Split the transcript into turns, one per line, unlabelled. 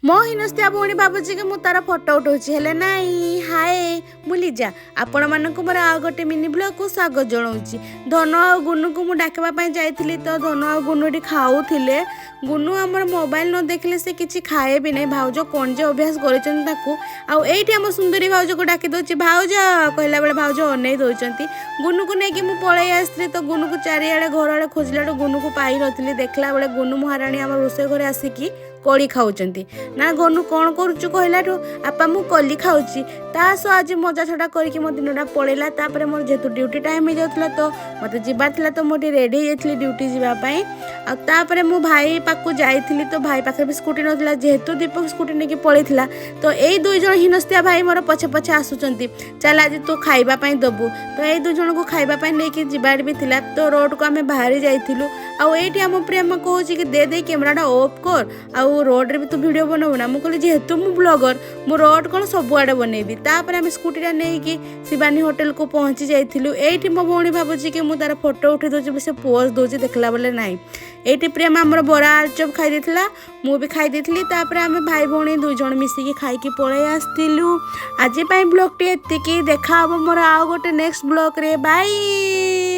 मो हिनस्तिया भौणी भावुची कि मु तार फोटो उठाऊँगी हेले नाई हाय मु लिजा आपण मानक मोर आ गोटे मिनी ब्लॉग को स्वागत जनाऊँगी। धनु आ गुनु को मुझे डाकवाई जाइली तो धनु आ गुनु ये खाऊले। गुनु आमर मोबाइल न देखले से किसी खाए भी नहीं। भाउज कौन जे अभ्यास करठी आम सुंदरी भाउज को डाकी दूसरी भाउज कहला बेले भाउज अनै दौरान गुनु को लेकिन मुझे पलि आसती तो गुनु को चारिआडे घर आड़े खोजला गुनु को पाई नी। देखला बेले गुनु महाराणी आम रोषे घर आसिकी कड़ी खाऊंती ना गनु कौन करुचु कहलाठू आपा मु कली खाऊची तास आज मजा छटा करके मो दिनटा पड़ेगा। तापर मोर जेतु ड्यूटी टाइम हो जाता तो मत जीवार था तो मुझे रेडी हो जाती ड्यूटी जावाई। आपर मु भाई पाक जाइली तो भाई पाखे भी स्कूटी नाला जेहेतु दीपक स्कूटी नहीं पड़े तो यही दुई जन हिनस्तिया भाई मोर पछे पछे आसुंच चल आज तू खावाई दबू तो यही दुई जन को खावाई लेकिन जीवार भी थिला तो रोड को आम बाहरी जाइलु। आईटी आम प्रेम कहूँ कि दे दे कैमेराटा ऑफ कर आउ रोड रे भी तू वीडियो बनाऊ ना मुझे जेहेतु मु ब्लॉगर मु रोड कौन सबुआड़े बनईबी। तापर आम स्कूटीटा नहीं शिवानी होटेल को पहुँची जाइलु। ये मो भौणी भावुची कि मुझे तार फोटो उठे दूसरी से पोज दूसरी देखला बेले नाई। ये प्रेम आमर बरा आलुचप खाई मु भी खाई तापर आम भाई भौणी दुई जन मिसिकी खाई पलि आसलु। आज ब्लॉग टी एतिकी देखा मोर आउ गोटे नेक्स्ट ब्लॉग रे बाय।